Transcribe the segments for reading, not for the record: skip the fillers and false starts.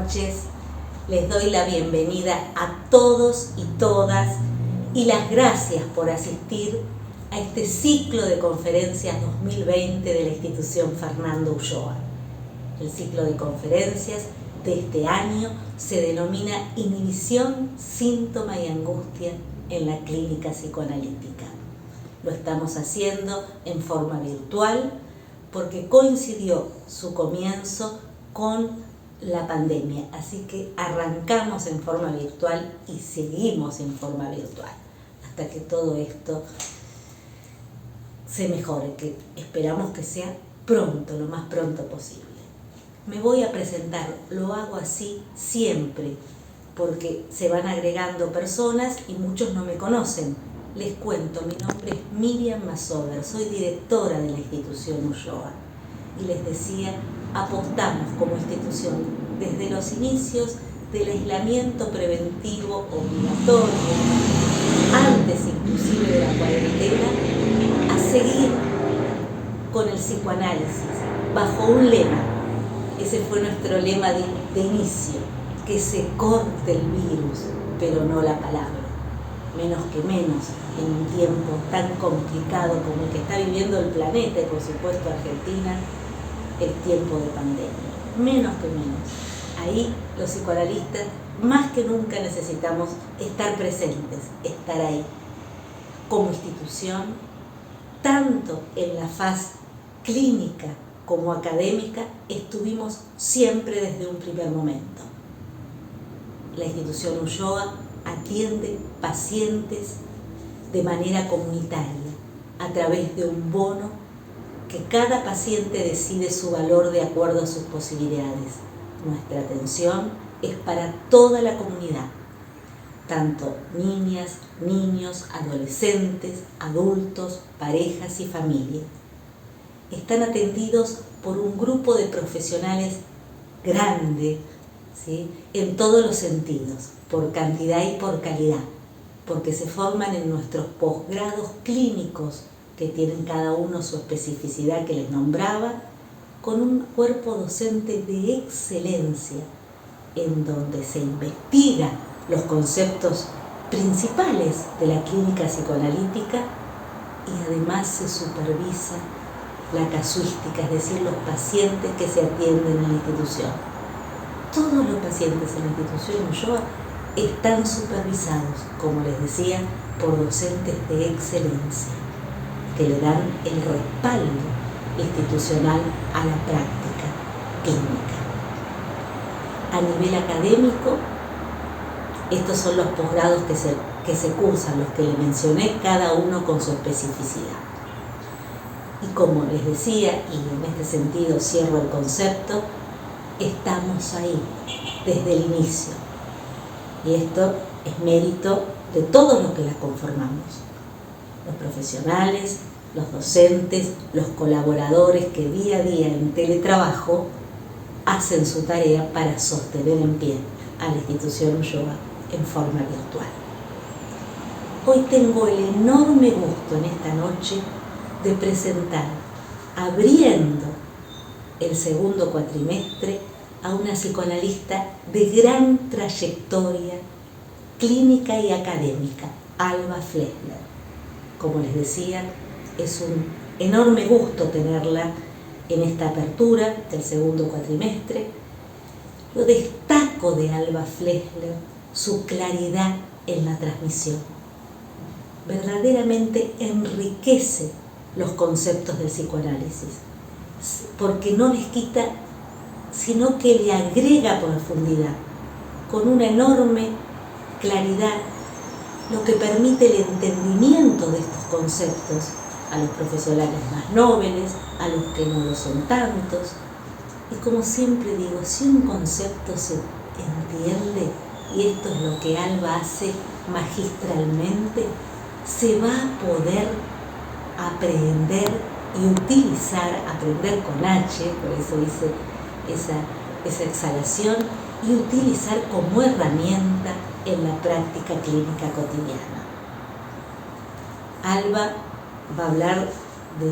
noches. Les doy la bienvenida a todos y todas y las gracias por asistir a este ciclo de conferencias 2020 de la institución Fernando Ulloa. El ciclo de conferencias de este año se denomina Inhibición, Síntoma y Angustia en la Clínica Psicoanalítica. Lo estamos haciendo en forma virtual porque coincidió su comienzo con la pandemia, así que arrancamos en forma virtual y seguimos en forma virtual hasta que todo esto se mejore, que esperamos que sea pronto, lo más pronto posible. Me voy a presentar, lo hago así siempre, porque se van agregando personas y muchos no me conocen. Les cuento, mi nombre es Miriam Masover, soy directora de la institución Ulloa. Y les decía, apostamos como institución desde los inicios del aislamiento preventivo obligatorio, antes inclusive de la cuarentena, a seguir con el psicoanálisis bajo un lema. Ese fue nuestro lema de inicio, que se corte el virus, pero no la palabra. Menos que menos en un tiempo tan complicado como el que está viviendo el planeta y por supuesto Argentina, el tiempo de pandemia. Menos que menos. Ahí los psicoanalistas más que nunca necesitamos estar presentes, estar ahí. Como institución, tanto en la faz clínica como académica, estuvimos siempre desde un primer momento. La institución Ulloa atiende pacientes de manera comunitaria, a través de un bono que cada paciente decide su valor de acuerdo a sus posibilidades. Nuestra atención es para toda la comunidad, tanto niñas, niños, adolescentes, adultos, parejas y familias. Están atendidos por un grupo de profesionales grande, ¿sí?, en todos los sentidos, por cantidad y por calidad, porque se forman en nuestros posgrados clínicos, que tienen cada uno su especificidad que les nombraba, con un cuerpo docente de excelencia, en donde se investiga los conceptos principales de la clínica psicoanalítica y además se supervisa la casuística, es decir, los pacientes que se atienden en la institución. Todos los pacientes en la institución Ulloa están supervisados, como les decía, por docentes de excelencia, que le dan el respaldo institucional a la práctica clínica. A nivel académico, estos son los posgrados que se cursan, los que les mencioné, cada uno con su especificidad. Y como les decía, y en este sentido cierro el concepto, estamos ahí desde el inicio. Y esto es mérito de todos los que las conformamos. Los profesionales, los docentes, los colaboradores que día a día en teletrabajo hacen su tarea para sostener en pie a la institución Ulloa en forma virtual. Hoy tengo el enorme gusto en esta noche de presentar, abriendo el segundo cuatrimestre, a una psicoanalista de gran trayectoria clínica y académica, Alba Flessler. Como les decía, es un enorme gusto tenerla en esta apertura del segundo cuatrimestre. Yo destaco de Alba Flessler su claridad en la transmisión. Verdaderamente enriquece los conceptos del psicoanálisis, porque no les quita, sino que le agrega profundidad, con una enorme claridad, lo que permite el entendimiento de estos conceptos a los profesionales más nobles, a los que no lo son tantos. Y como siempre digo, si un concepto se entiende, y esto es lo que Alba hace magistralmente, se va a poder aprender y utilizar, aprender con H, por eso hice esa exhalación, y utilizar como herramienta en la práctica clínica cotidiana. Alba va a hablar de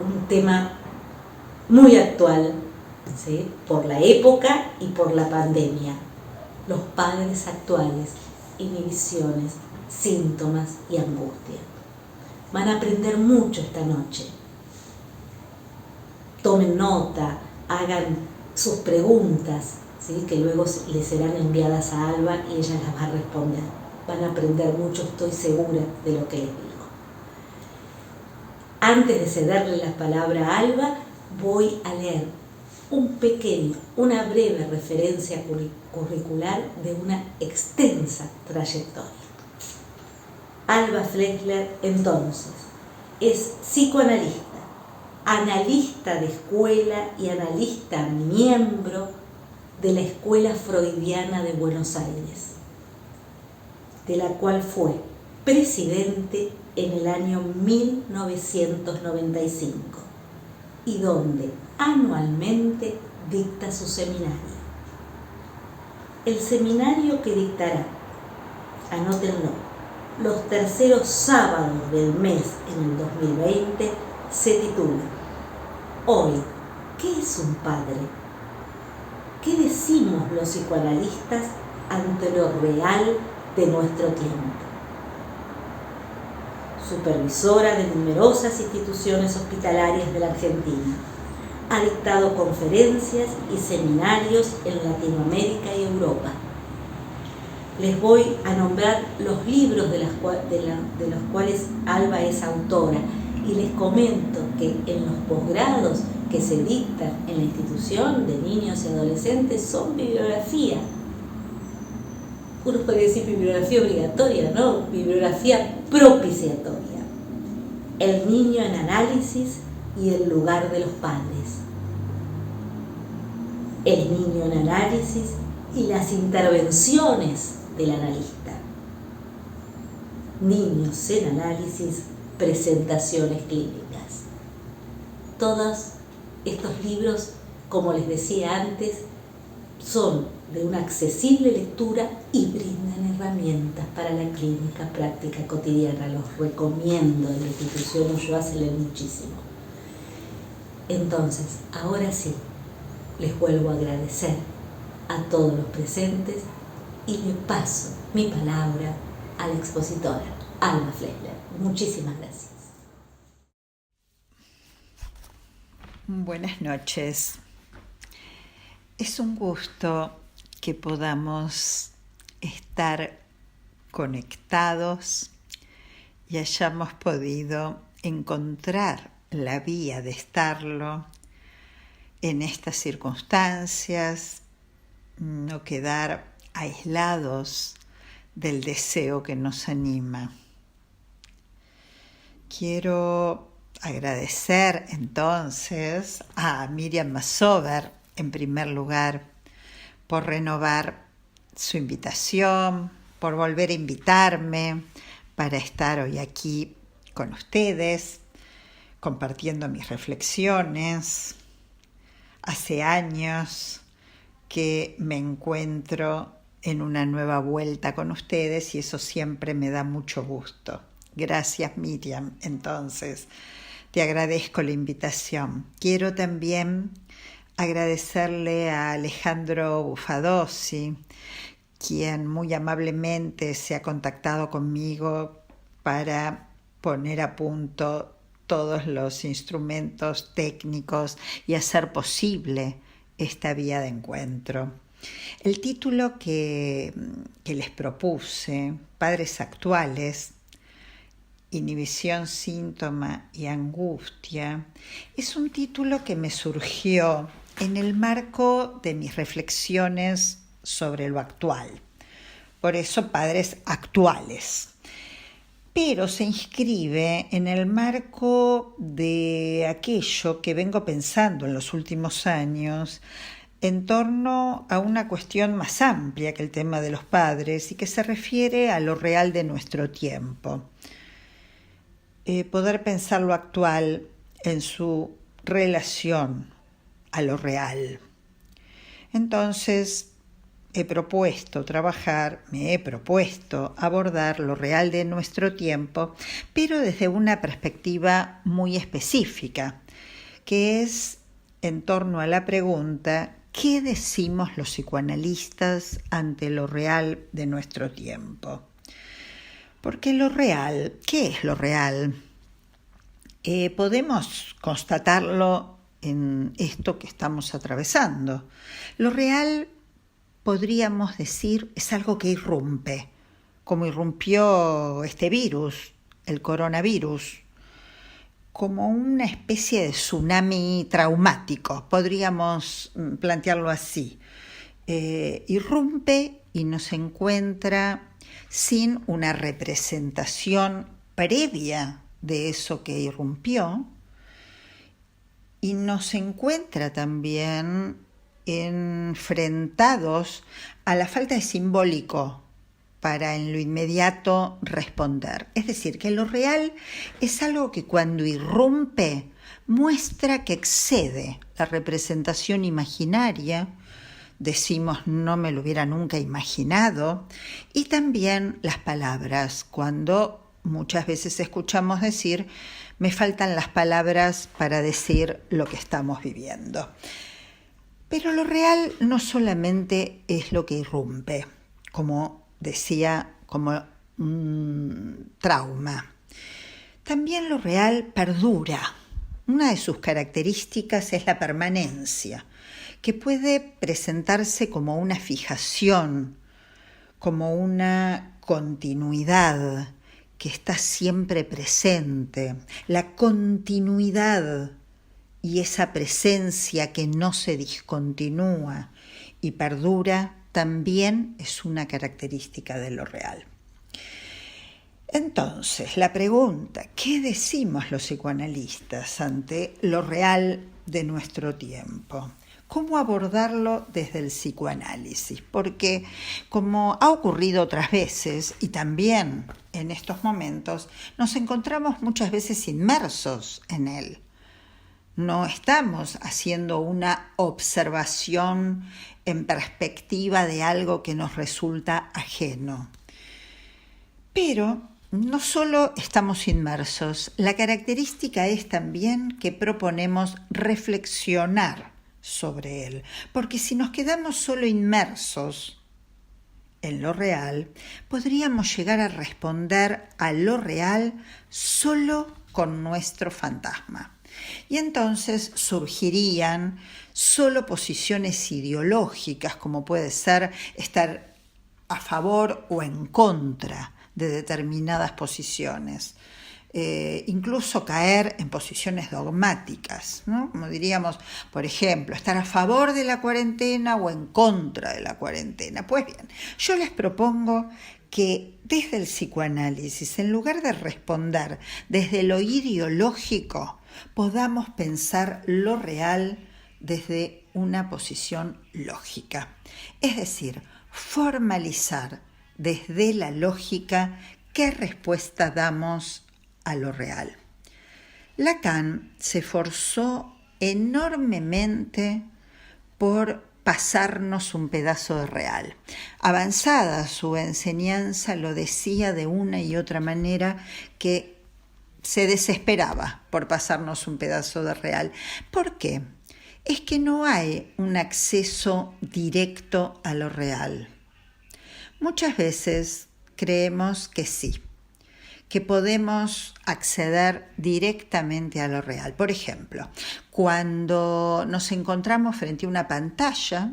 un tema muy actual, ¿sí? Por la época y por la pandemia. Los padres actuales, inhibiciones, síntomas y angustia. Van a aprender mucho esta noche. Tomen nota, hagan sus preguntas, ¿sí? Que luego les serán enviadas a Alba y ella las va a responder. Van a aprender mucho, estoy segura de lo que les digo. Antes de cederle la palabra a Alba, voy a leer una breve referencia curricular de una extensa trayectoria. Alba Flechler, entonces, es psicoanalista, analista de escuela y analista miembro de la Escuela Freudiana de Buenos Aires, de la cual fue presidente en el año 1995 y donde anualmente dicta su seminario. El seminario que dictará, anótenlo, los terceros sábados del mes en el 2020 se titula Hoy, ¿qué es un padre? ¿Qué decimos los psicoanalistas ante lo real de nuestro tiempo? Supervisora de numerosas instituciones hospitalarias de la Argentina. Ha dictado conferencias y seminarios en Latinoamérica y Europa. Les voy a nombrar los libros de los cuales Alba es autora y les comento que en los posgrados que se dictan en la institución de niños y adolescentes son bibliografía. Uno puede decir bibliografía obligatoria, ¿no? Bibliografía propiciatoria. El niño en análisis y el lugar de los padres. El niño en análisis y las intervenciones del analista. Niños en análisis, presentaciones clínicas. Todos estos libros, como les decía antes, son de una accesible lectura y brindan herramientas para la clínica práctica cotidiana. Los recomiendo en la institución Ulloa, se leen muchísimo. Entonces, ahora sí, les vuelvo a agradecer a todos los presentes y le paso mi palabra a la expositora, Alba Flechler. Muchísimas gracias. Buenas noches. Es un gusto que podamos estar conectados y hayamos podido encontrar la vía de estarlo en estas circunstancias, no quedar aislados del deseo que nos anima. Quiero agradecer entonces a Miriam Masover, en primer lugar, por renovar su invitación, por volver a invitarme para estar hoy aquí con ustedes, compartiendo mis reflexiones. Hace años que me encuentro en una nueva vuelta con ustedes y eso siempre me da mucho gusto. Gracias, Miriam. Entonces, te agradezco la invitación. Quiero también agradecerle a Alejandro Bufadossi, quien muy amablemente se ha contactado conmigo para poner a punto todos los instrumentos técnicos y hacer posible esta vía de encuentro. El título que les propuse, Padres Actuales, Inhibición, Síntoma y Angustia, es un título que me surgió en el marco de mis reflexiones sobre lo actual. Por eso, Padres Actuales. Pero se inscribe en el marco de aquello que vengo pensando en los últimos años en torno a una cuestión más amplia que el tema de los padres y que se refiere a lo real de nuestro tiempo. Poder pensar lo actual en su relación a lo real. Entonces, me he propuesto abordar lo real de nuestro tiempo, pero desde una perspectiva muy específica, que es en torno a la pregunta: ¿qué decimos los psicoanalistas ante lo real de nuestro tiempo? Porque lo real, ¿qué es lo real? Podemos constatarlo en esto que estamos atravesando. Lo real, podríamos decir, es algo que irrumpe, como irrumpió este virus, el coronavirus, como una especie de tsunami traumático, podríamos plantearlo así. Irrumpe y nos encuentra sin una representación previa de eso que irrumpió, y nos encuentra también enfrentados a la falta de simbólico para en lo inmediato responder. Es decir, que lo real es algo que cuando irrumpe muestra que excede la representación imaginaria. Decimos, no me lo hubiera nunca imaginado. Y también las palabras, cuando muchas veces escuchamos decir, me faltan las palabras para decir lo que estamos viviendo. Pero lo real no solamente es lo que irrumpe, como decía, como un trauma. También lo real perdura. Una de sus características es la permanencia, que puede presentarse como una fijación, como una continuidad que está siempre presente. La continuidad y esa presencia que no se discontinúa y perdura también es una característica de lo real. Entonces, la pregunta, ¿qué decimos los psicoanalistas ante lo real de nuestro tiempo? ¿Cómo abordarlo desde el psicoanálisis? Porque, como ha ocurrido otras veces, y también en estos momentos, nos encontramos muchas veces inmersos en él. No estamos haciendo una observación en perspectiva de algo que nos resulta ajeno. Pero no solo estamos inmersos, la característica es también que proponemos reflexionar sobre él, porque si nos quedamos solo inmersos en lo real, podríamos llegar a responder a lo real solo con nuestro fantasma. Y entonces surgirían solo posiciones ideológicas, como puede ser estar a favor o en contra de determinadas posiciones. Incluso caer en posiciones dogmáticas, ¿no? Como diríamos, por ejemplo, estar a favor de la cuarentena o en contra de la cuarentena. Pues bien, yo les propongo que desde el psicoanálisis, en lugar de responder desde lo ideológico, podamos pensar lo real desde una posición lógica. Es decir, formalizar desde la lógica qué respuesta damos a lo real. Lacan se esforzó enormemente por pasarnos un pedazo de real. Avanzada su enseñanza, lo decía de una y otra manera, que se desesperaba por pasarnos un pedazo de real. ¿Por qué? Es que no hay un acceso directo a lo real. Muchas veces creemos que sí, que podemos acceder directamente a lo real. Por ejemplo, cuando nos encontramos frente a una pantalla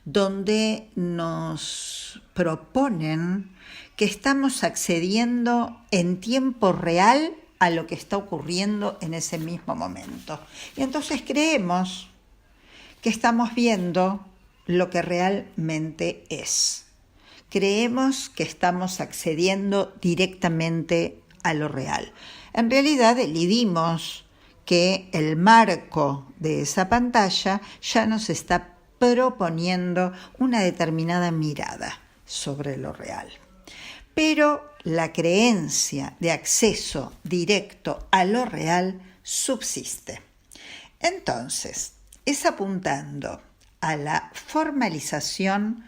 donde nos proponen que estamos accediendo en tiempo real a lo que está ocurriendo en ese mismo momento. Y entonces creemos que estamos viendo lo que realmente es. Creemos que estamos accediendo directamente a lo real. En realidad elidimos que el marco de esa pantalla ya nos está proponiendo una determinada mirada sobre lo real. Pero la creencia de acceso directo a lo real subsiste. Entonces, es apuntando a la formalización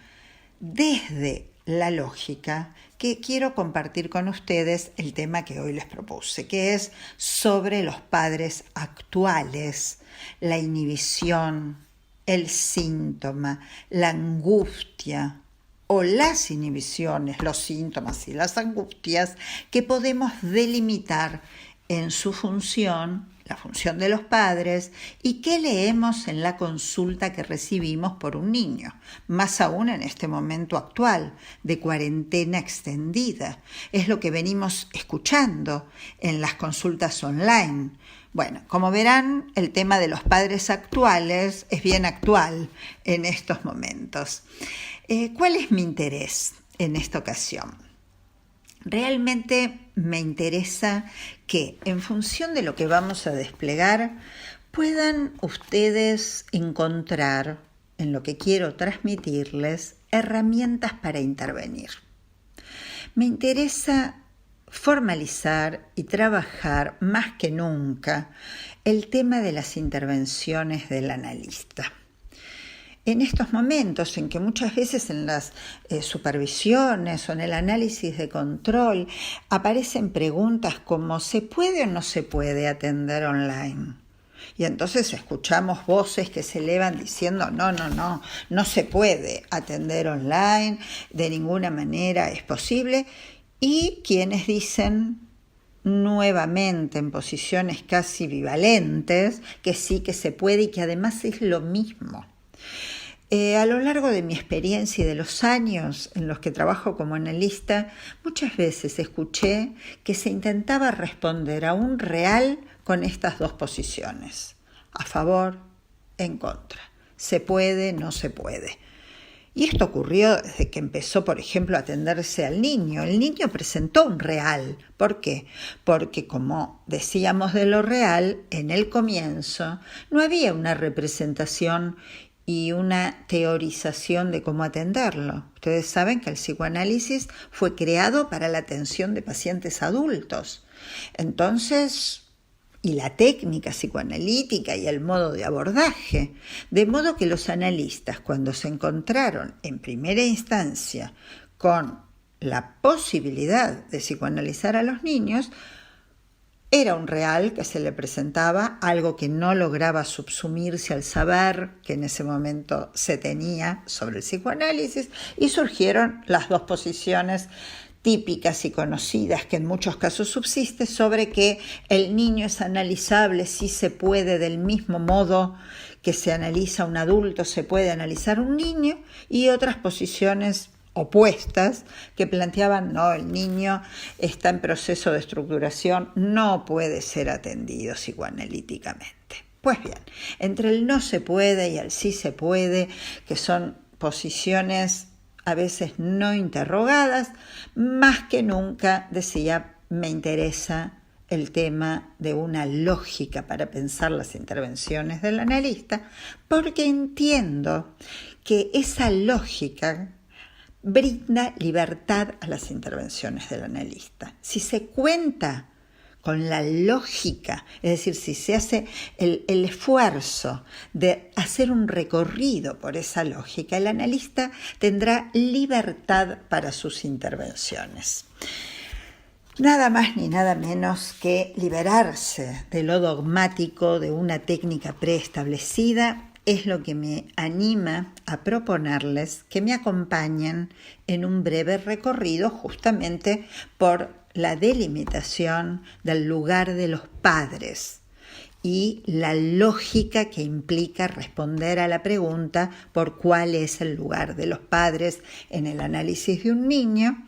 desde la lógica, que quiero compartir con ustedes el tema que hoy les propuse, que es sobre los padres actuales, la inhibición, el síntoma, la angustia o las inhibiciones, los síntomas y las angustias que podemos delimitar en su función, la función de los padres, y qué leemos en la consulta que recibimos por un niño, más aún en este momento actual de cuarentena extendida. Es lo que venimos escuchando en las consultas online. Bueno, como verán, el tema de los padres actuales es bien actual en estos momentos. ¿Cuál es mi interés en esta ocasión? Realmente me interesa que, en función de lo que vamos a desplegar, puedan ustedes encontrar en lo que quiero transmitirles herramientas para intervenir. Me interesa formalizar y trabajar más que nunca el tema de las intervenciones del analista. En estos momentos en que muchas veces en las supervisiones o en el análisis de control aparecen preguntas como ¿se puede o no se puede atender online? Y entonces escuchamos voces que se elevan diciendo no se puede atender online, de ninguna manera es posible. Y quienes dicen nuevamente en posiciones casi bivalentes que sí que se puede y que además es lo mismo. A lo largo de mi experiencia y de los años en los que trabajo como analista, muchas veces escuché que se intentaba responder a un real con estas dos posiciones, a favor, en contra, se puede, no se puede. Y esto ocurrió desde que empezó, por ejemplo, a atenderse al niño. El niño presentó un real. ¿Por qué? Porque, como decíamos de lo real, en el comienzo no había una representación y una teorización de cómo atenderlo. Ustedes saben que el psicoanálisis fue creado para la atención de pacientes adultos. Entonces, y la técnica psicoanalítica y el modo de abordaje, de modo que los analistas, cuando se encontraron en primera instancia con la posibilidad de psicoanalizar a los niños, era un real que se le presentaba, algo que no lograba subsumirse al saber que en ese momento se tenía sobre el psicoanálisis, y surgieron las dos posiciones típicas y conocidas que en muchos casos subsiste sobre que el niño es analizable si se puede del mismo modo que se analiza un adulto, se puede analizar un niño, y otras posiciones opuestas que planteaban no, el niño está en proceso de estructuración, no puede ser atendido psicoanalíticamente. Pues bien, entre el no se puede y el sí se puede, que son posiciones a veces no interrogadas, más que nunca, decía, me interesa el tema de una lógica para pensar las intervenciones del analista, porque entiendo que esa lógica brinda libertad a las intervenciones del analista. Si se cuenta con la lógica, es decir, si se hace el esfuerzo de hacer un recorrido por esa lógica, el analista tendrá libertad para sus intervenciones. Nada más ni nada menos que liberarse de lo dogmático de una técnica preestablecida es lo que me anima a proponerles que me acompañen en un breve recorrido justamente por la delimitación del lugar de los padres y la lógica que implica responder a la pregunta por cuál es el lugar de los padres en el análisis de un niño,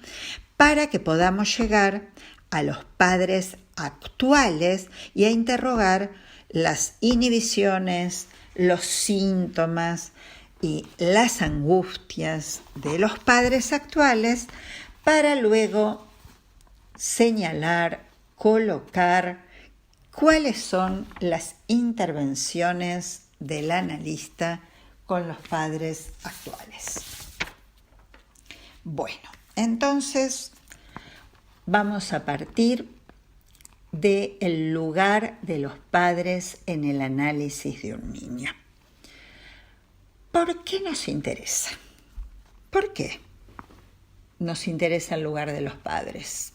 para que podamos llegar a los padres actuales y a interrogar las inhibiciones, los síntomas y las angustias de los padres actuales, para luego señalar, colocar cuáles son las intervenciones del analista con los padres actuales. Bueno, entonces vamos a partir del lugar de los padres en el análisis de un niño. ¿Por qué nos interesa? ¿Por qué? nos interesa el lugar de los padres?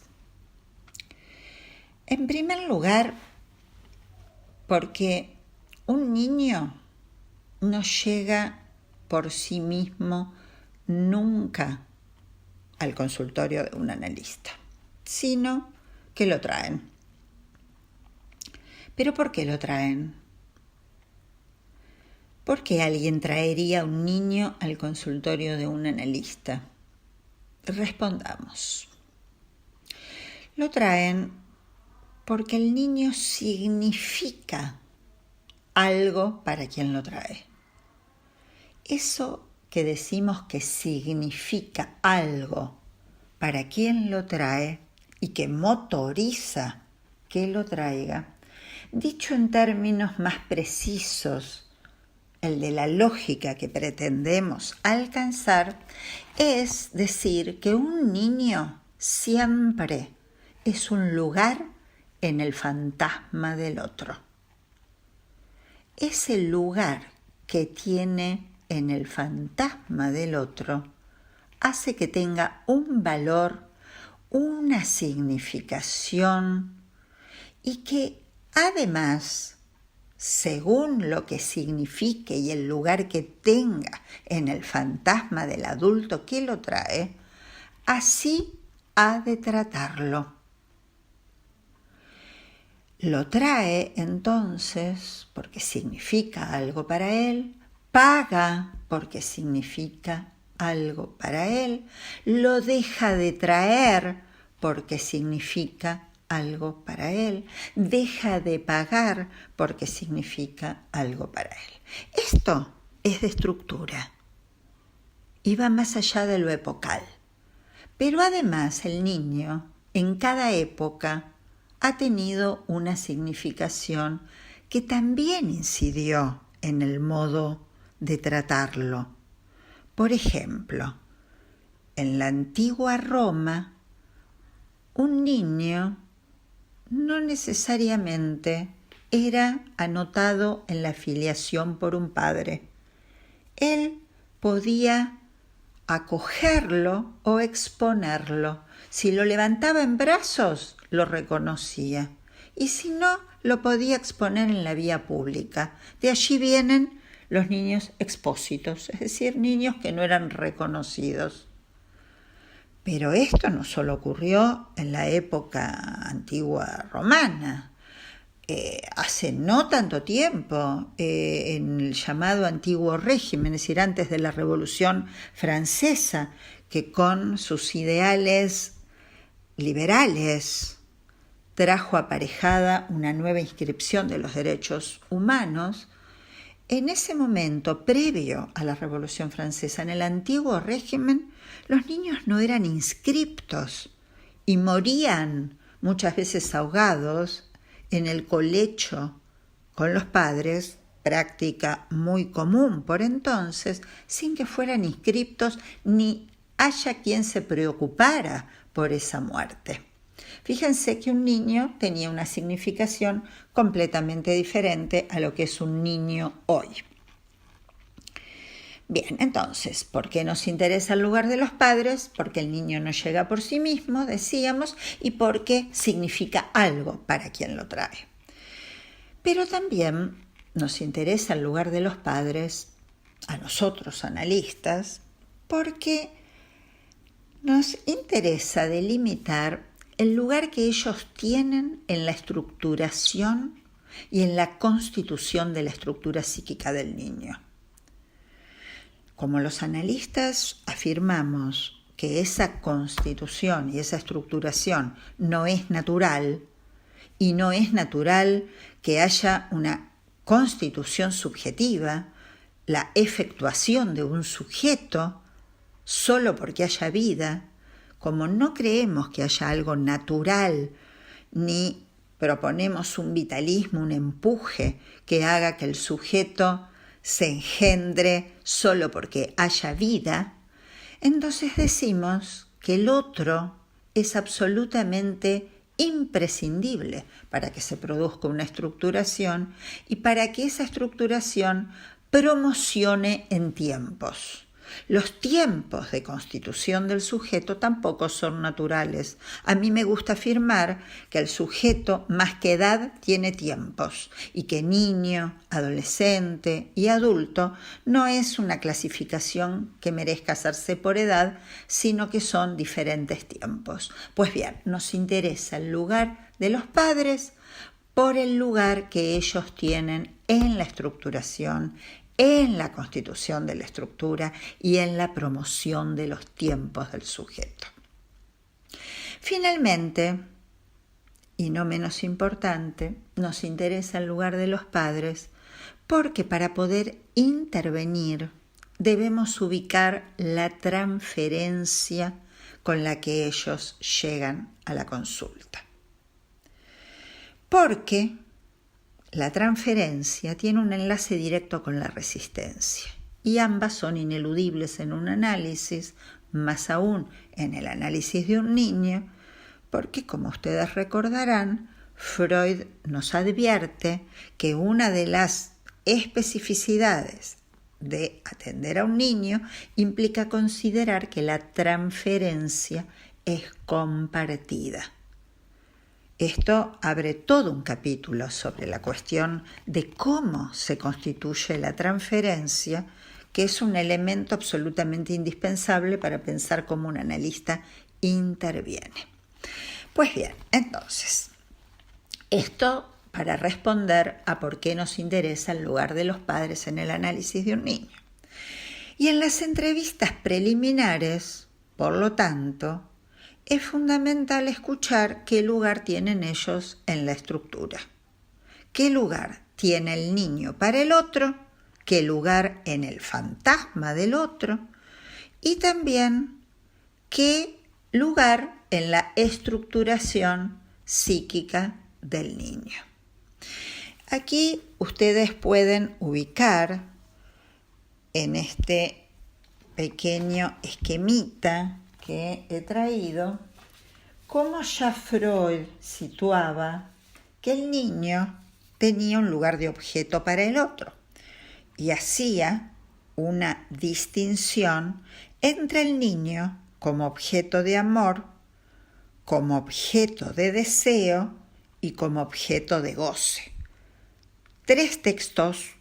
En primer lugar, porque un niño no llega por sí mismo nunca al consultorio de un analista, sino que lo traen. ¿Pero por qué lo traen? ¿Por qué alguien traería a un niño al consultorio de un analista? Respondamos. Lo traen porque el niño significa algo para quien lo trae. Eso que decimos que significa algo para quien lo trae y que motoriza que lo traiga, dicho en términos más precisos, el de la lógica que pretendemos alcanzar, es decir que un niño siempre es un lugar en el fantasma del otro. Ese lugar que tiene en el fantasma del otro hace que tenga un valor, una significación y que además, según lo que signifique y el lugar que tenga en el fantasma del adulto que lo trae, así ha de tratarlo. Lo trae entonces porque significa algo para él, paga porque significa algo para él, lo deja de traer porque significa algo para él, deja de pagar porque significa algo para él. Esto es de estructura y va más allá de lo epocal. Pero además el niño en cada época ha tenido una significación que también incidió en el modo de tratarlo. Por ejemplo, en la antigua Roma, un niño no necesariamente era anotado en la filiación por un padre. Él podía acogerlo o exponerlo. Si lo levantaba en brazos, lo reconocía. Y si no, lo podía exponer en la vía pública. De allí vienen los niños expósitos, es decir, niños que no eran reconocidos. Pero esto no solo ocurrió en la época antigua romana. Hace no tanto tiempo, en el llamado Antiguo Régimen, es decir, antes de la Revolución Francesa, que con sus ideales liberales trajo aparejada una nueva inscripción de los derechos humanos, en ese momento, previo a la Revolución Francesa, en el Antiguo Régimen, los niños no eran inscriptos y morían muchas veces ahogados en el colecho con los padres, práctica muy común por entonces, sin que fueran inscriptos ni haya quien se preocupara por esa muerte. Fíjense que un niño tenía una significación completamente diferente a lo que es un niño hoy. Bien, entonces, ¿por qué nos interesa el lugar de los padres? Porque el niño no llega por sí mismo, decíamos, y porque significa algo para quien lo trae. Pero también nos interesa el lugar de los padres, a nosotros analistas, porque nos interesa delimitar el lugar que ellos tienen en la estructuración y en la constitución de la estructura psíquica del niño. Como los analistas afirmamos que esa constitución y esa estructuración no es natural, y no es natural que haya una constitución subjetiva, la efectuación de un sujeto solo porque haya vida, como no creemos que haya algo natural, ni proponemos un vitalismo, un empuje que haga que el sujeto se engendre solo porque haya vida, entonces decimos que el otro es absolutamente imprescindible para que se produzca una estructuración y para que esa estructuración promocione en tiempos. Los tiempos de constitución del sujeto tampoco son naturales. A mí me gusta afirmar que el sujeto más que edad tiene tiempos y que niño, adolescente y adulto no es una clasificación que merezca hacerse por edad, sino que son diferentes tiempos. Pues bien, nos interesa el lugar de los padres por el lugar que ellos tienen en la estructuración, en la constitución de la estructura y en la promoción de los tiempos del sujeto. Finalmente, y no menos importante, nos interesa el lugar de los padres porque para poder intervenir debemos ubicar la transferencia con la que ellos llegan a la consulta. Porque la transferencia tiene un enlace directo con la resistencia y ambas son ineludibles en un análisis, más aún en el análisis de un niño, porque como ustedes recordarán, Freud nos advierte que una de las especificidades de atender a un niño implica considerar que la transferencia es compartida. Esto abre todo un capítulo sobre la cuestión de cómo se constituye la transferencia, que es un elemento absolutamente indispensable para pensar cómo un analista interviene. Pues bien, entonces, esto para responder a por qué nos interesa el lugar de los padres en el análisis de un niño. Y en las entrevistas preliminares, por lo tanto, es fundamental escuchar qué lugar tienen ellos en la estructura. ¿Qué lugar tiene el niño para el otro? ¿Qué lugar en el fantasma del otro? Y también qué lugar en la estructuración psíquica del niño. Aquí ustedes pueden ubicar en este pequeño esquemita que he traído, cómo ya Freud situaba que el niño tenía un lugar de objeto para el otro y hacía una distinción entre el niño como objeto de amor, como objeto de deseo y como objeto de goce. 3 textos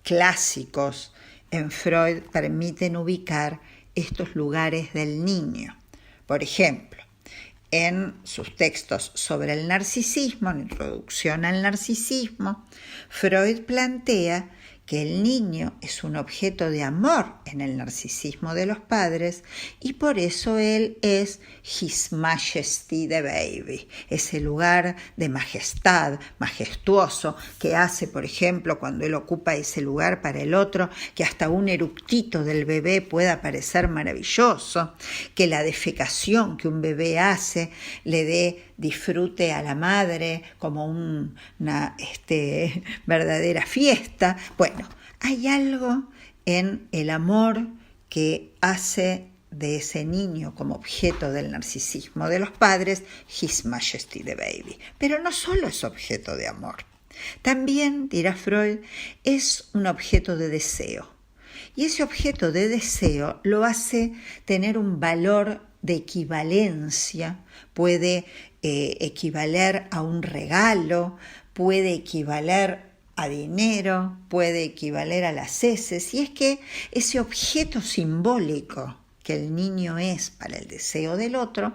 clásicos en Freud permiten ubicar estos lugares del niño. Por ejemplo, en sus textos sobre el narcisismo, en Introducción al narcisismo, Freud plantea que el niño es un objeto de amor en el narcisismo de los padres y por eso él es His Majesty the Baby, ese lugar de majestad, majestuoso, que hace, por ejemplo, cuando él ocupa ese lugar para el otro, que hasta un eructito del bebé pueda parecer maravilloso, que la defecación que un bebé hace le dé disfrute a la madre como una verdadera fiesta. Bueno, hay algo en el amor que hace de ese niño como objeto del narcisismo de los padres, His Majesty the Baby. Pero no solo es objeto de amor, también, dirá Freud, es un objeto de deseo. Y ese objeto de deseo lo hace tener un valor de equivalencia, puede equivaler a un regalo, puede equivaler a dinero, puede equivaler a las heces, y es que ese objeto simbólico que el niño es para el deseo del otro,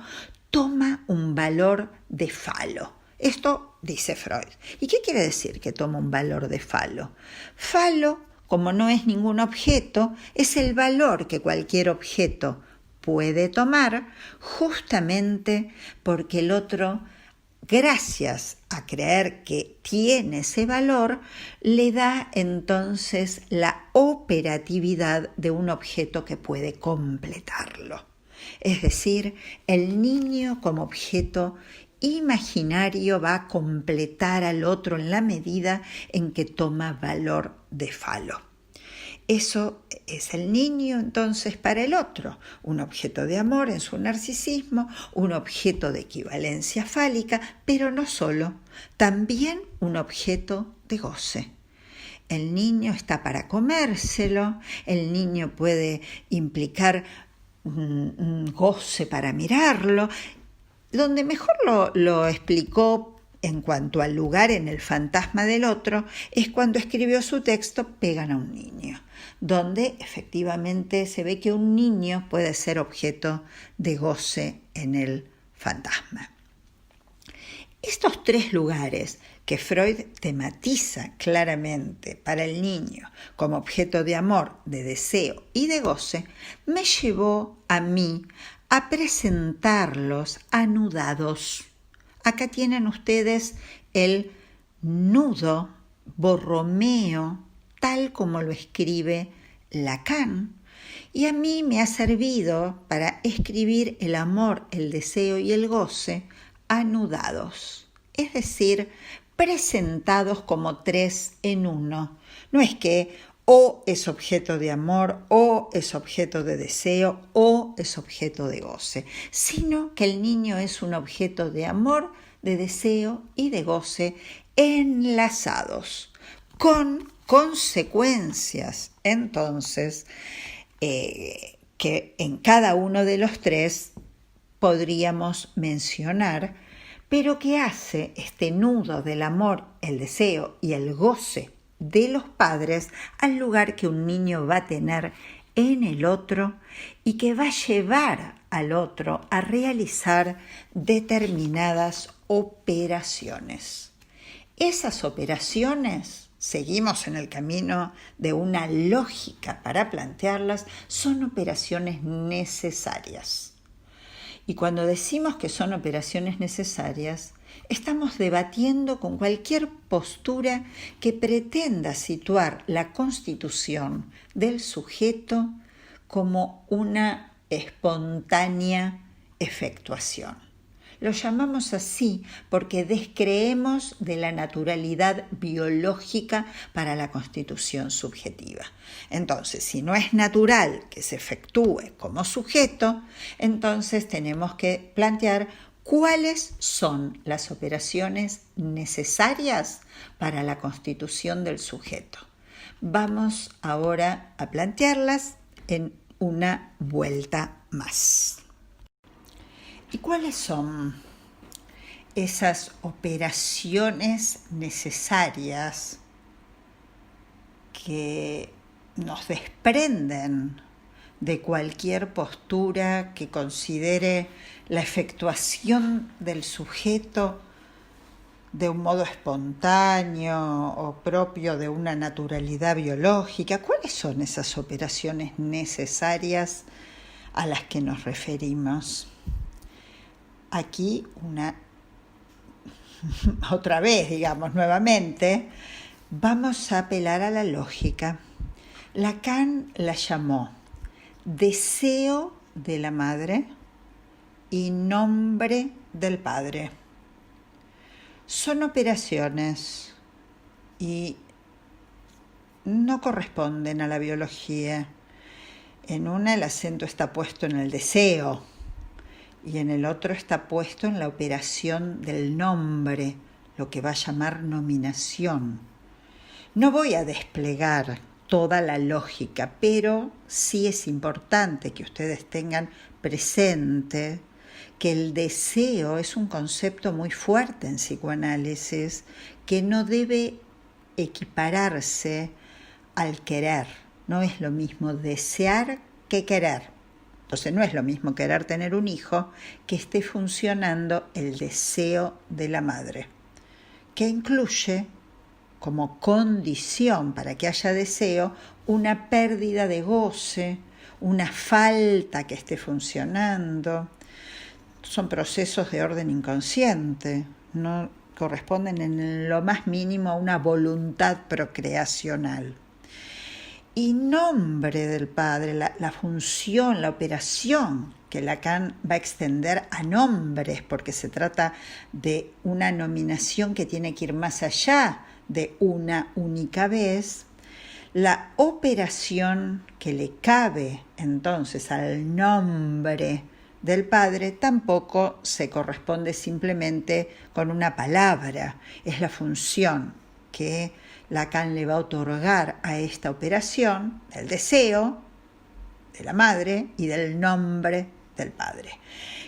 toma un valor de falo. Esto dice Freud. ¿Y qué quiere decir que toma un valor de falo? Falo, como no es ningún objeto, es el valor que cualquier objeto puede tomar justamente porque el otro, gracias a creer que tiene ese valor, le da entonces la operatividad de un objeto que puede completarlo. Es decir, el niño como objeto imaginario va a completar al otro en la medida en que toma valor de falo. Eso es el niño entonces para el otro, un objeto de amor en su narcisismo, un objeto de equivalencia fálica, pero no solo, también un objeto de goce. el niño está para comérselo, el niño puede implicar un goce para mirarlo. Donde mejor lo explicó en cuanto al lugar en El fantasma del otro es cuando escribió su texto Pegan a un niño, donde efectivamente se ve que un niño puede ser objeto de goce en el fantasma. Estos tres lugares que Freud tematiza claramente para el niño como objeto de amor, de deseo y de goce, me llevó a mí a presentarlos anudados. Acá tienen ustedes el nudo Borromeo, tal como lo escribe Lacan, y a mí me ha servido para escribir el amor, el deseo y el goce anudados, es decir, presentados como tres en uno. No es que o es objeto de amor, o es objeto de deseo, o es objeto de goce, sino que el niño es un objeto de amor, de deseo y de goce enlazados, con consecuencias, entonces, que en cada uno de los tres podríamos mencionar, pero que hace este nudo del amor, el deseo y el goce de los padres al lugar que un niño va a tener en el otro y que va a llevar al otro a realizar determinadas operaciones. Esas operaciones, seguimos en el camino de una lógica para plantearlas, son operaciones necesarias. Y cuando decimos que son operaciones necesarias, estamos debatiendo con cualquier postura que pretenda situar la constitución del sujeto como una espontánea efectuación. Lo llamamos así porque descreemos de la naturalidad biológica para la constitución subjetiva. Entonces, si no es natural que se efectúe como sujeto, entonces tenemos que plantear cuáles son las operaciones necesarias para la constitución del sujeto. Vamos ahora a plantearlas en una vuelta más. ¿Y cuáles son esas operaciones necesarias que nos desprenden de cualquier postura que considere la efectuación del sujeto de un modo espontáneo o propio de una naturalidad biológica? ¿Cuáles son esas operaciones necesarias a las que nos referimos? Aquí otra vez, nuevamente, vamos a apelar a la lógica. Lacan la llamó deseo de la madre y nombre del padre. Son operaciones y no corresponden a la biología. En una el acento está puesto en el deseo y en el otro está puesto en la operación del nombre, lo que va a llamar nominación. No voy a desplegar toda la lógica, pero sí es importante que ustedes tengan presente que el deseo es un concepto muy fuerte en psicoanálisis que no debe equipararse al querer. No es lo mismo desear que querer. Entonces no es lo mismo querer tener un hijo que esté funcionando el deseo de la madre, que incluye como condición para que haya deseo una pérdida de goce, una falta que esté funcionando. Son procesos de orden inconsciente, no corresponden en lo más mínimo a una voluntad procreacional. Y nombre del padre, la función, la operación que Lacan va a extender a nombres, porque se trata de una nominación que tiene que ir más allá de una única vez. La operación que le cabe entonces al nombre del padre tampoco se corresponde simplemente con una palabra, es la función que Lacan le va a otorgar a esta operación el deseo de la madre y del nombre del padre,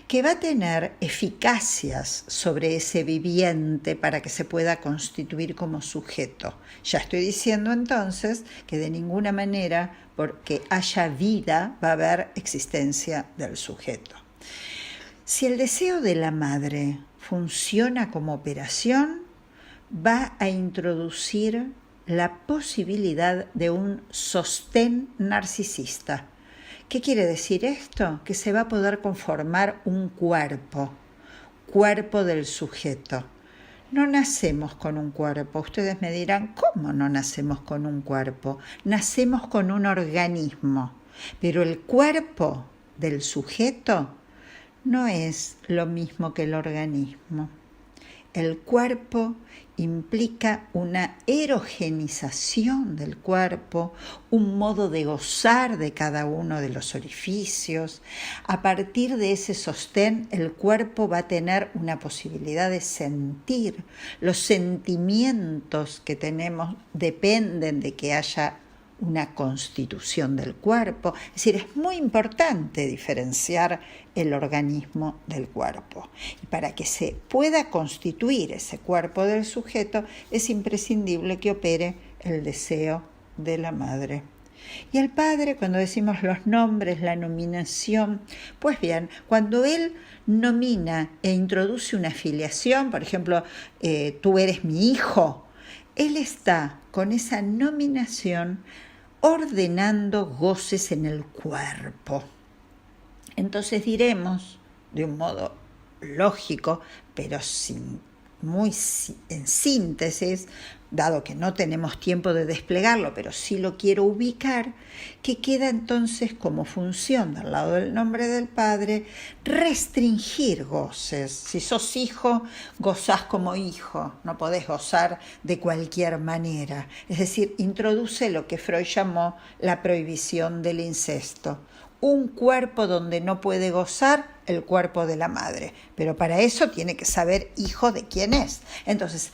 que va a tener eficacias sobre ese viviente para que se pueda constituir como sujeto. Ya estoy diciendo entonces que de ninguna manera, porque haya vida, va a haber existencia del sujeto. Si el deseo de la madre funciona como operación, va a introducir la posibilidad de un sostén narcisista. ¿Qué quiere decir esto? Que se va a poder conformar un cuerpo del sujeto. No nacemos con un cuerpo. Ustedes me dirán, ¿cómo no nacemos con un cuerpo? Nacemos con un organismo, pero el cuerpo del sujeto no es lo mismo que el organismo. El cuerpo implica una erogenización del cuerpo, un modo de gozar de cada uno de los orificios. A partir de ese sostén, el cuerpo va a tener una posibilidad de sentir. Los sentimientos que tenemos dependen de que haya una constitución del cuerpo. Es decir, es muy importante diferenciar el organismo del cuerpo. Y para que se pueda constituir ese cuerpo del sujeto, es imprescindible que opere el deseo de la madre. Y el padre, cuando decimos los nombres, la nominación, pues bien, cuando él nomina e introduce una filiación, por ejemplo, tú eres mi hijo, él está con esa nominación ordenando goces en el cuerpo. Entonces diremos, de un modo lógico, pero muy en síntesis, dado que no tenemos tiempo de desplegarlo, pero sí lo quiero ubicar, que queda entonces como función del lado del nombre del padre restringir goces. Si sos hijo, gozás como hijo, no podés gozar de cualquier manera. Es decir, introduce lo que Freud llamó la prohibición del incesto. Un cuerpo donde no puede gozar el cuerpo de la madre, pero para eso tiene que saber hijo de quién es. Entonces,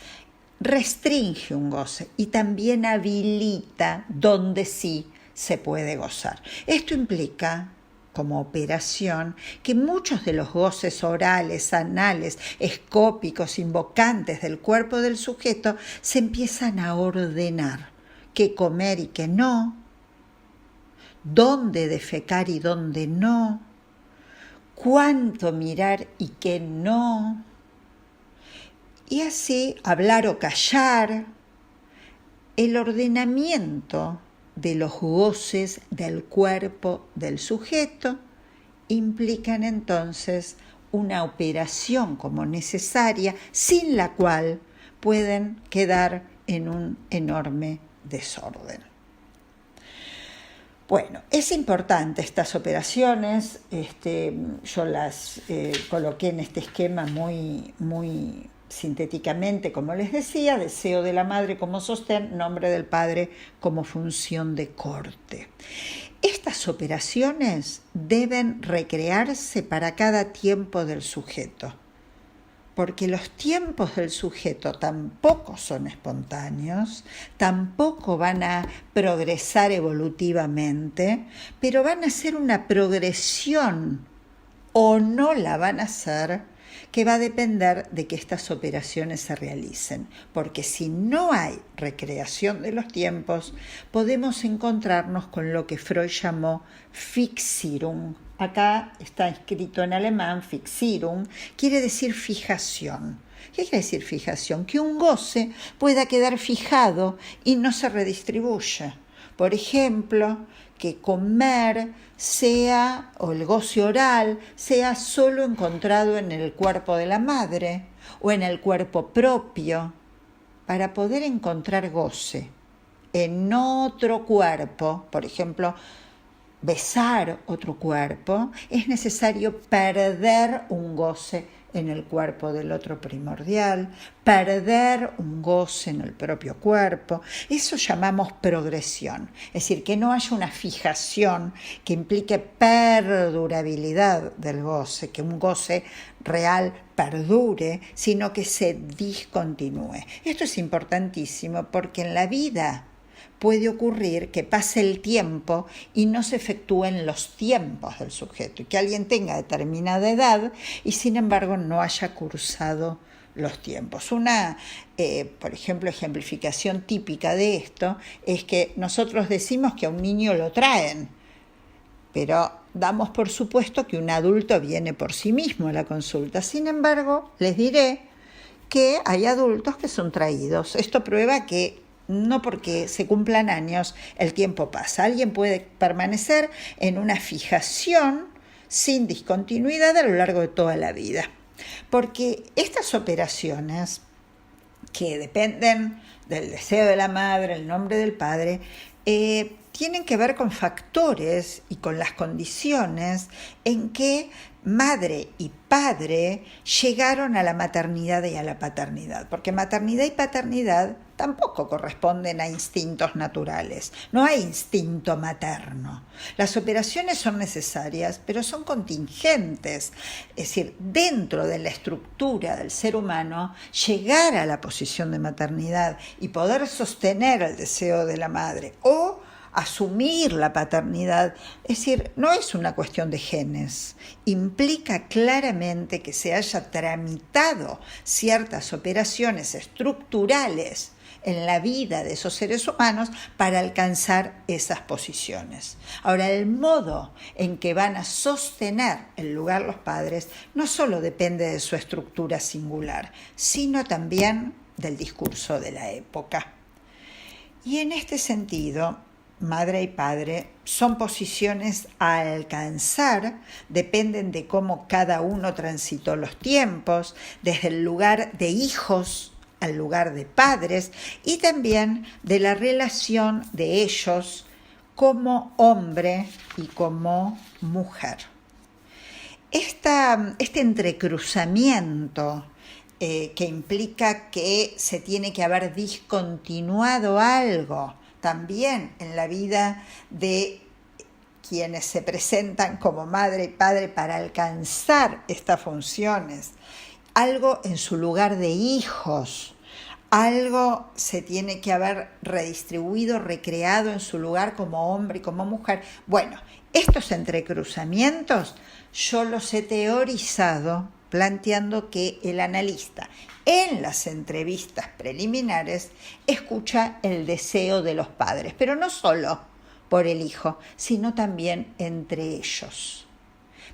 restringe un goce y también habilita donde sí se puede gozar. Esto implica, como operación, que muchos de los goces orales, anales, escópicos, invocantes del cuerpo del sujeto se empiezan a ordenar. Qué comer y qué no, dónde defecar y dónde no, cuánto mirar y qué no, y así hablar o callar. El ordenamiento de los goces del cuerpo del sujeto implican entonces una operación como necesaria, sin la cual pueden quedar en un enorme desorden. Bueno, es importante estas operaciones, yo las coloqué en este esquema muy sintéticamente, como les decía, deseo de la madre como sostén, nombre del padre como función de corte. Estas operaciones deben recrearse para cada tiempo del sujeto, porque los tiempos del sujeto tampoco son espontáneos, tampoco van a progresar evolutivamente, pero van a ser una progresión o no la van a hacer, que va a depender de que estas operaciones se realicen, porque si no hay recreación de los tiempos, podemos encontrarnos con lo que Freud llamó Fixierung. Acá está escrito en alemán, Fixierung, quiere decir fijación. ¿Qué quiere decir fijación? Que un goce pueda quedar fijado y no se redistribuye. Por ejemplo, que comer sea, o el goce oral, sea solo encontrado en el cuerpo de la madre o en el cuerpo propio. Para poder encontrar goce en otro cuerpo, por ejemplo, besar otro cuerpo, es necesario perder un goce en el cuerpo del otro primordial, perder un goce en el propio cuerpo. Eso llamamos progresión, es decir, que no haya una fijación que implique perdurabilidad del goce, que un goce real perdure, sino que se discontinúe. Esto es importantísimo porque en la vida puede ocurrir que pase el tiempo y no se efectúen los tiempos del sujeto, y que alguien tenga determinada edad y sin embargo no haya cursado los tiempos. Una, por ejemplo, ejemplificación típica de esto es que nosotros decimos que a un niño lo traen, pero damos por supuesto que un adulto viene por sí mismo a la consulta. Sin embargo, les diré que hay adultos que son traídos. Esto prueba que no porque se cumplan años el tiempo pasa. Alguien puede permanecer en una fijación sin discontinuidad a lo largo de toda la vida. Porque estas operaciones, que dependen del deseo de la madre, el nombre del padre, tienen que ver con factores y con las condiciones en que madre y padre llegaron a la maternidad y a la paternidad, porque maternidad y paternidad tampoco corresponden a instintos naturales, no hay instinto materno. Las operaciones son necesarias, pero son contingentes, es decir, dentro de la estructura del ser humano, llegar a la posición de maternidad y poder sostener el deseo de la madre o asumir la paternidad, es decir, no es una cuestión de genes, implica claramente que se haya tramitado ciertas operaciones estructurales en la vida de esos seres humanos para alcanzar esas posiciones. Ahora, el modo en que van a sostener el lugar los padres no solo depende de su estructura singular, sino también del discurso de la época. Y en este sentido, madre y padre son posiciones a alcanzar, dependen de cómo cada uno transitó los tiempos, desde el lugar de hijos al lugar de padres y también de la relación de ellos como hombre y como mujer. Este entrecruzamiento que implica que se tiene que haber discontinuado algo también en la vida de quienes se presentan como madre y padre para alcanzar estas funciones, algo en su lugar de hijos, algo se tiene que haber redistribuido, recreado en su lugar como hombre y como mujer. Bueno, estos entrecruzamientos yo los he teorizado planteando que el analista en las entrevistas preliminares escucha el deseo de los padres, pero no solo por el hijo, sino también entre ellos.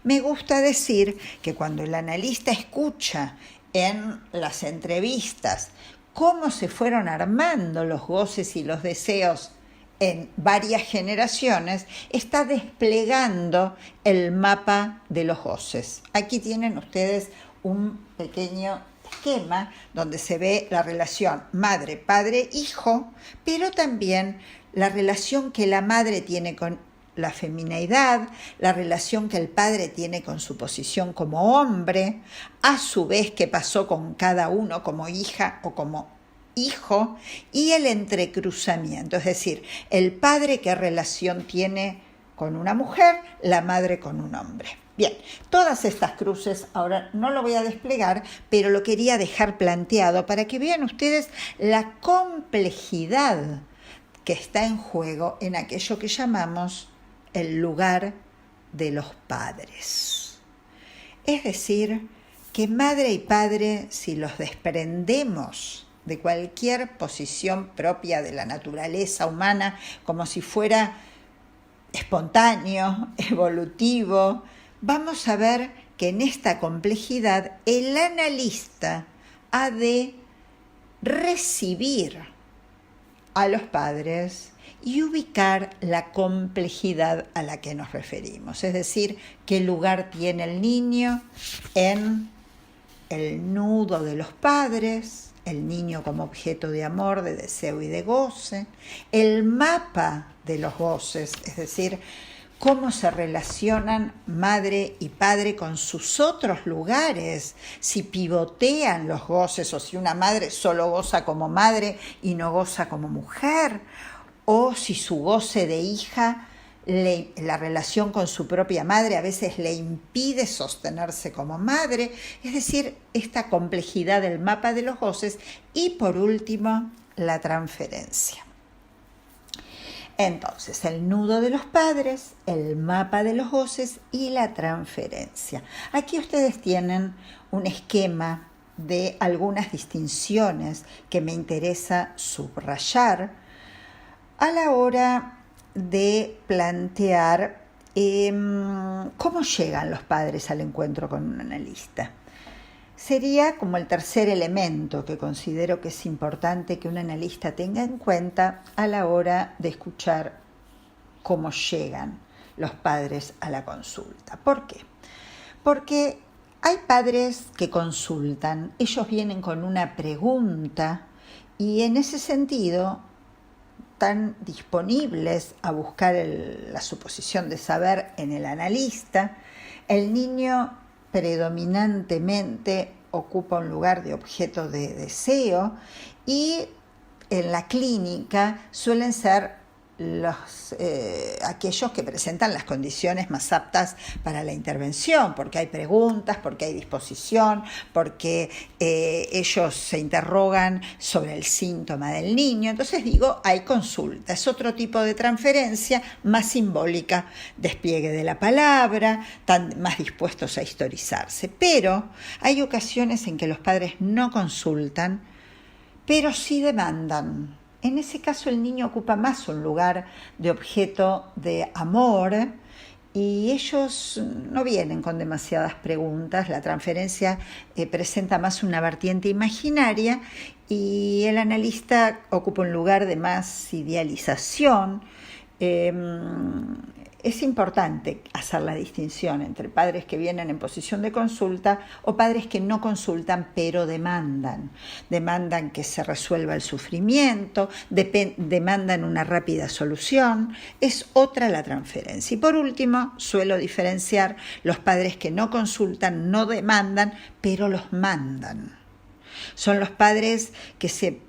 Me gusta decir que cuando el analista escucha en las entrevistas cómo se fueron armando los goces y los deseos en varias generaciones, está desplegando el mapa de los goces. Aquí tienen ustedes un pequeño esquema donde se ve la relación madre, padre, hijo, pero también la relación que la madre tiene con la femineidad, la relación que el padre tiene con su posición como hombre, a su vez qué pasó con cada uno como hija o como hijo, y el entrecruzamiento, es decir, el padre qué relación tiene con una mujer, la madre con un hombre. Bien, todas estas cruces ahora no lo voy a desplegar, pero lo quería dejar planteado para que vean ustedes la complejidad que está en juego en aquello que llamamos el lugar de los padres. Es decir, que madre y padre, si los desprendemos de cualquier posición propia de la naturaleza humana, como si fuera espontáneo, evolutivo, vamos a ver que en esta complejidad el analista ha de recibir a los padres y ubicar la complejidad a la que nos referimos, es decir, qué lugar tiene el niño en el nudo de los padres, el niño como objeto de amor, de deseo y de goce, el mapa de los goces, es decir, cómo se relacionan madre y padre con sus otros lugares, si pivotean los goces o si una madre solo goza como madre y no goza como mujer, o si su goce de hija, la relación con su propia madre a veces le impide sostenerse como madre, es decir, esta complejidad del mapa de los goces y por último la transferencia. Entonces, el nudo de los padres, el mapa de los goces y la transferencia. Aquí ustedes tienen un esquema de algunas distinciones que me interesa subrayar a la hora de plantear cómo llegan los padres al encuentro con un analista. Sería como el tercer elemento que considero que es importante que un analista tenga en cuenta a la hora de escuchar cómo llegan los padres a la consulta. ¿Por qué? Porque hay padres que consultan, ellos vienen con una pregunta y en ese sentido están disponibles a buscar la suposición de saber en el analista. El niño predominantemente ocupa un lugar de objeto de deseo y en la clínica suelen ser aquellos que presentan las condiciones más aptas para la intervención, porque hay preguntas, porque hay disposición, porque ellos se interrogan sobre el síntoma del niño. Entonces hay consulta, es otro tipo de transferencia más simbólica, despliegue de la palabra, más dispuestos a historizarse. Pero hay ocasiones en que los padres no consultan, pero sí demandan. En ese caso el niño ocupa más un lugar de objeto de amor y ellos no vienen con demasiadas preguntas. La transferencia presenta más una vertiente imaginaria y el analista ocupa un lugar de más idealización. Es importante hacer la distinción entre padres que vienen en posición de consulta o padres que no consultan pero demandan que se resuelva el sufrimiento, demandan una rápida solución. Es otra la transferencia. Y por último, suelo diferenciar los padres que no consultan, no demandan, pero los mandan. Son los padres que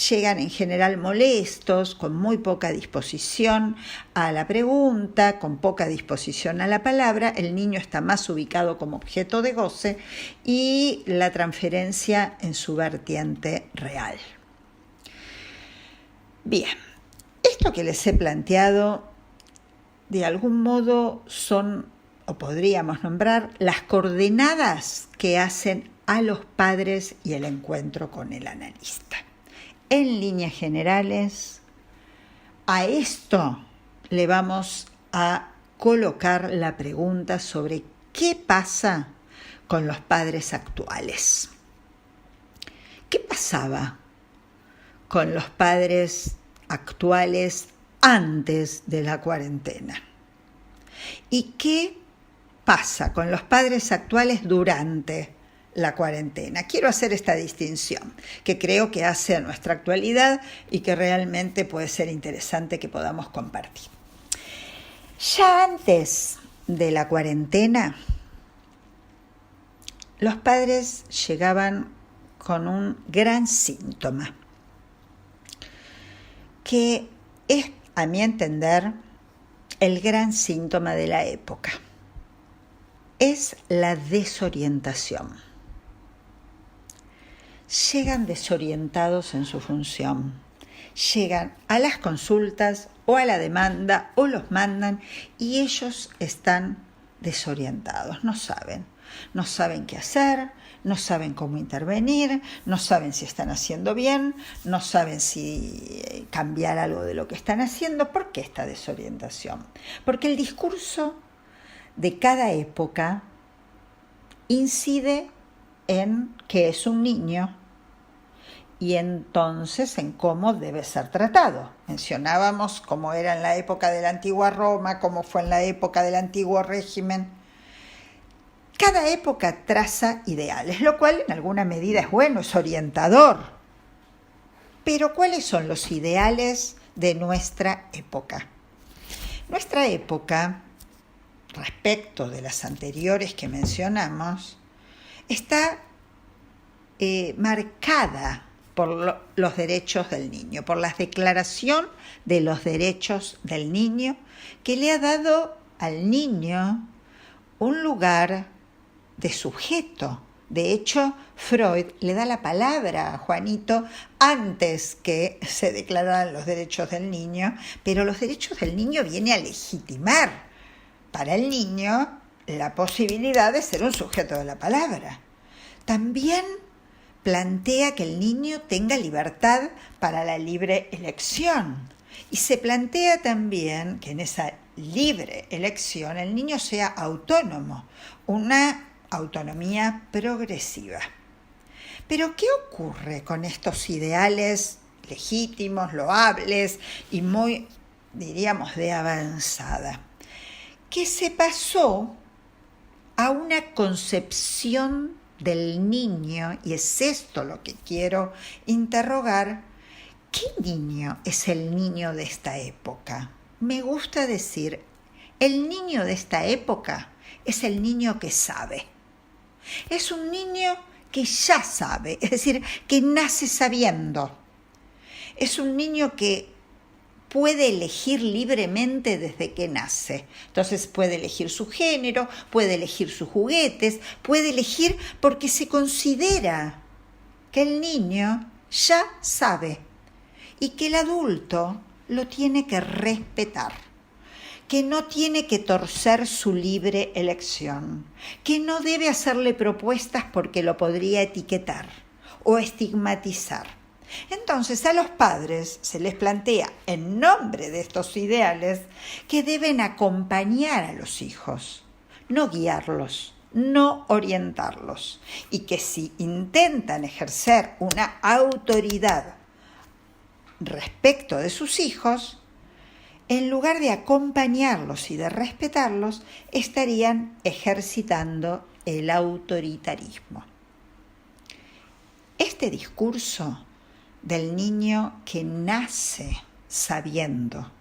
llegan en general molestos, con muy poca disposición a la pregunta, con poca disposición a la palabra. El niño está más ubicado como objeto de goce y la transferencia en su vertiente real. Bien, esto que les he planteado de algún modo son, o podríamos nombrar, las coordenadas que hacen a los padres y el encuentro con el analista. En líneas generales, a esto le vamos a colocar la pregunta sobre qué pasa con los padres actuales. ¿Qué pasaba con los padres actuales antes de la cuarentena? ¿Y qué pasa con los padres actuales durante la cuarentena? Quiero hacer esta distinción que creo que hace a nuestra actualidad y que realmente puede ser interesante que podamos compartir. Ya antes de la cuarentena, los padres llegaban con un gran síntoma, que es, a mi entender, el gran síntoma de la época. Es la desorientación. Llegan desorientados en su función, llegan a las consultas o a la demanda o los mandan y ellos están desorientados, no saben qué hacer, no saben cómo intervenir, no saben si están haciendo bien, no saben si cambiar algo de lo que están haciendo. ¿Por qué esta desorientación? Porque el discurso de cada época incide en que es un niño y entonces en cómo debe ser tratado. Mencionábamos cómo era en la época de la antigua Roma, cómo fue en la época del antiguo régimen. Cada época traza ideales, lo cual en alguna medida es bueno, es orientador. Pero ¿cuáles son los ideales de nuestra época? Nuestra época, respecto de las anteriores que mencionamos, está marcada por los derechos del niño, por la Declaración de los Derechos del Niño, que le ha dado al niño un lugar de sujeto. De hecho, Freud le da la palabra a Juanito antes que se declararan los derechos del niño, pero los derechos del niño viene a legitimar para el niño la posibilidad de ser un sujeto de la palabra. También plantea que el niño tenga libertad para la libre elección. Y se plantea también que en esa libre elección el niño sea autónomo, una autonomía progresiva. Pero ¿qué ocurre con estos ideales legítimos, loables y muy, diríamos, de avanzada? Que se pasó a una concepción del niño, y es esto lo que quiero interrogar. ¿Qué niño es el niño de esta época? Me gusta decir, el niño de esta época es el niño que sabe. Es un niño que ya sabe, es decir, que nace sabiendo. Es un niño que puede elegir libremente desde que nace. Entonces puede elegir su género, puede elegir sus juguetes, puede elegir porque se considera que el niño ya sabe y que el adulto lo tiene que respetar, que no tiene que torcer su libre elección, que no debe hacerle propuestas porque lo podría etiquetar o estigmatizar. Entonces a los padres se les plantea, en nombre de estos ideales, que deben acompañar a los hijos, no guiarlos, no orientarlos, y que si intentan ejercer una autoridad respecto de sus hijos, en lugar de acompañarlos y de respetarlos, estarían ejercitando el autoritarismo. Este discurso del niño que nace sabiendo,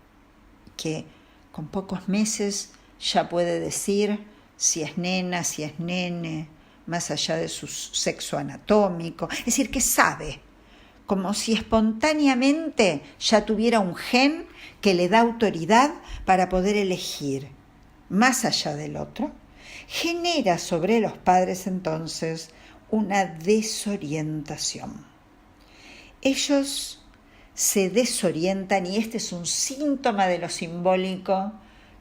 que con pocos meses ya puede decir si es nena, si es nene, más allá de su sexo anatómico, es decir, que sabe, como si espontáneamente ya tuviera un gen que le da autoridad para poder elegir más allá del otro, genera sobre los padres entonces una desorientación. Ellos se desorientan y este es un síntoma de lo simbólico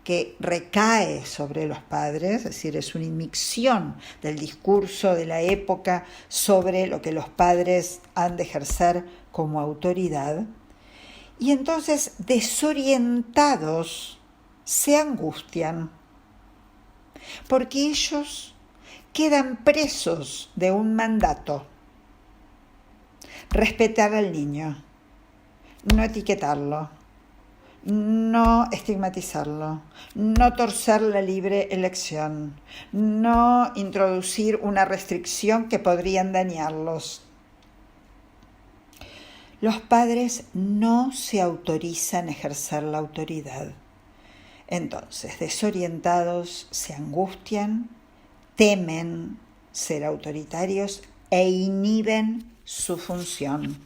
que recae sobre los padres, es decir, es una inmixción del discurso de la época sobre lo que los padres han de ejercer como autoridad. Y entonces, desorientados, se angustian, porque ellos quedan presos de un mandato. Respetar al niño, no etiquetarlo, no estigmatizarlo, no torcer la libre elección, no introducir una restricción que podrían dañarlos. Los padres no se autorizan a ejercer la autoridad. Entonces, desorientados, se angustian, temen ser autoritarios e inhiben su función.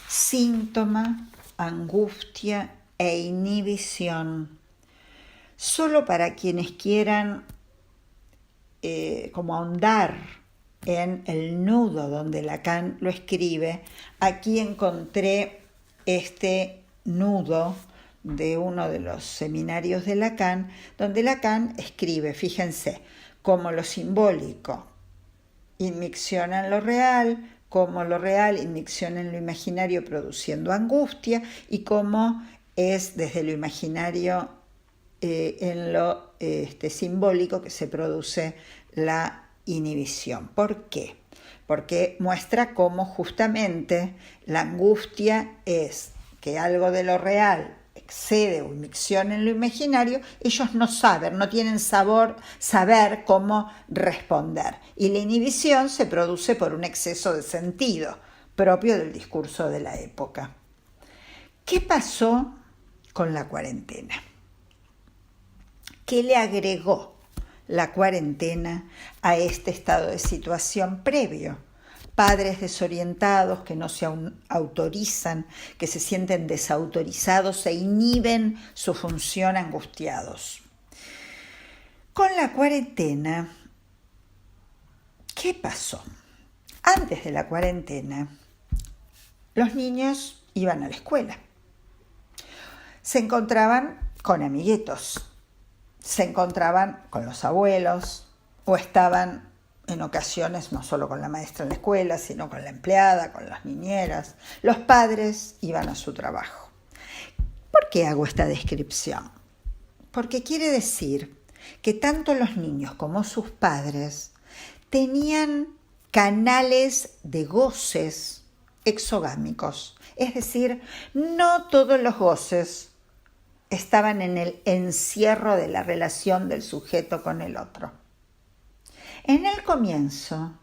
Síntoma, angustia e inhibición. Solo para quienes quieran como ahondar en el nudo donde Lacan lo escribe, aquí encontré este nudo de uno de los seminarios de Lacan, donde Lacan escribe, fíjense, cómo lo simbólico inmicciona en lo real, cómo lo real inmicciona en lo imaginario produciendo angustia y cómo es desde lo imaginario en lo simbólico que se produce la inhibición. ¿Por qué? Porque muestra cómo justamente la angustia es que algo de lo real excede o inmicciona en lo imaginario, ellos no saben, no tienen saber cómo responder. Y la inhibición se produce por un exceso de sentido propio del discurso de la época. ¿Qué pasó con la cuarentena? ¿Qué le agregó la cuarentena a este estado de situación previo? Padres desorientados que no se autorizan, que se sienten desautorizados e inhiben su función angustiados. Con la cuarentena, ¿qué pasó? Antes de la cuarentena, los niños iban a la escuela. Se encontraban con amiguitos, se encontraban con los abuelos o estaban en ocasiones no solo con la maestra en la escuela, sino con la empleada, con las niñeras. Los padres iban a su trabajo. ¿Por qué hago esta descripción? Porque quiere decir que tanto los niños como sus padres tenían canales de goces exogámicos. Es decir, no todos los goces estaban en el encierro de la relación del sujeto con el otro. En el comienzo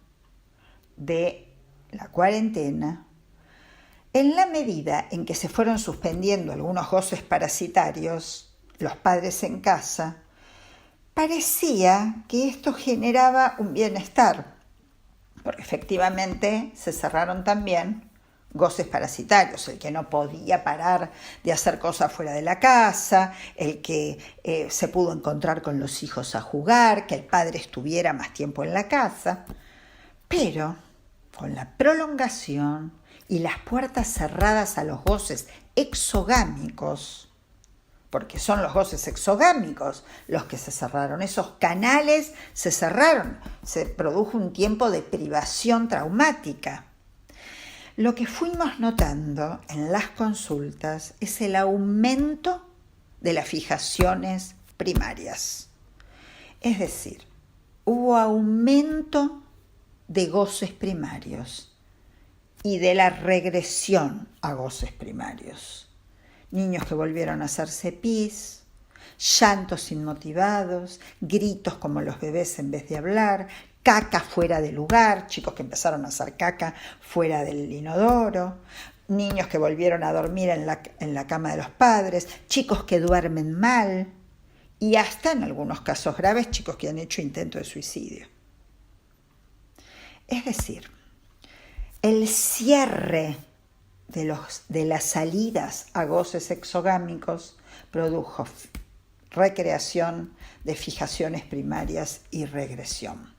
de la cuarentena, en la medida en que se fueron suspendiendo algunos goces parasitarios, los padres en casa, parecía que esto generaba un bienestar, porque efectivamente se cerraron también goces parasitarios, el que no podía parar de hacer cosas fuera de la casa, el que se pudo encontrar con los hijos a jugar, que el padre estuviera más tiempo en la casa. Pero con la prolongación y las puertas cerradas a los goces exogámicos, porque son los goces exogámicos los que se cerraron, esos canales se cerraron, se produjo un tiempo de privación traumática. Lo que fuimos notando en las consultas es el aumento de las fijaciones primarias. Es decir, hubo aumento de goces primarios y de la regresión a goces primarios. Niños que volvieron a hacerse pis, llantos inmotivados, gritos como los bebés en vez de hablar, caca fuera de lugar, chicos que empezaron a hacer caca fuera del inodoro, niños que volvieron a dormir en la cama de los padres, chicos que duermen mal y hasta en algunos casos graves chicos que han hecho intento de suicidio. Es decir, el cierre de las salidas a goces exogámicos produjo recreación de fijaciones primarias y regresión.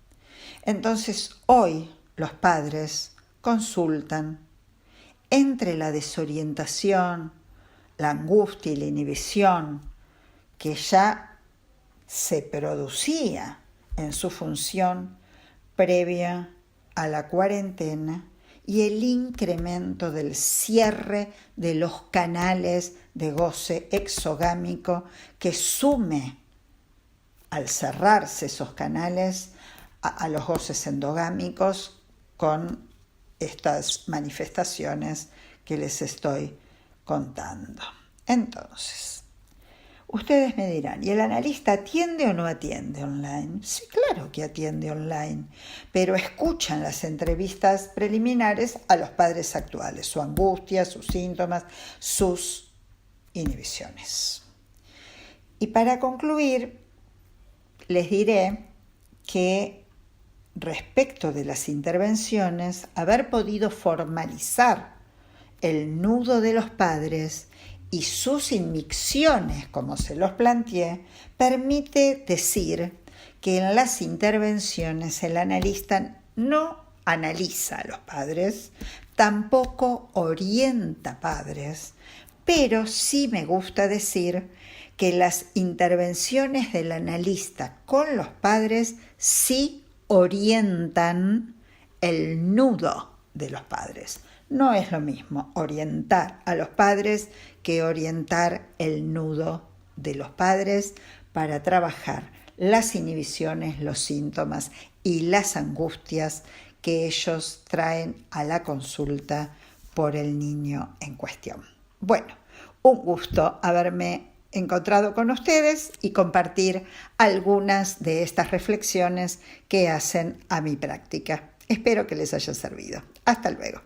Entonces, hoy los padres consultan entre la desorientación, la angustia y la inhibición que ya se producía en su función previa a la cuarentena y el incremento del cierre de los canales de goce exogámico que sume, al cerrarse esos canales, a los goces endogámicos con estas manifestaciones que les estoy contando. Entonces, ustedes me dirán, ¿y el analista atiende o no atiende online? Sí, claro que atiende online, pero escuchan las entrevistas preliminares a los padres actuales, su angustia, sus síntomas, sus inhibiciones. Y para concluir, les diré que respecto de las intervenciones, haber podido formalizar el nudo de los padres y sus inmixiones, como se los planteé, permite decir que en las intervenciones el analista no analiza a los padres, tampoco orienta padres, pero sí me gusta decir que las intervenciones del analista con los padres sí orientan el nudo de los padres. No es lo mismo orientar a los padres que orientar el nudo de los padres para trabajar las inhibiciones, los síntomas y las angustias que ellos traen a la consulta por el niño en cuestión. Bueno, un gusto haberme encontrado con ustedes y compartir algunas de estas reflexiones que hacen a mi práctica. Espero que les haya servido. Hasta luego.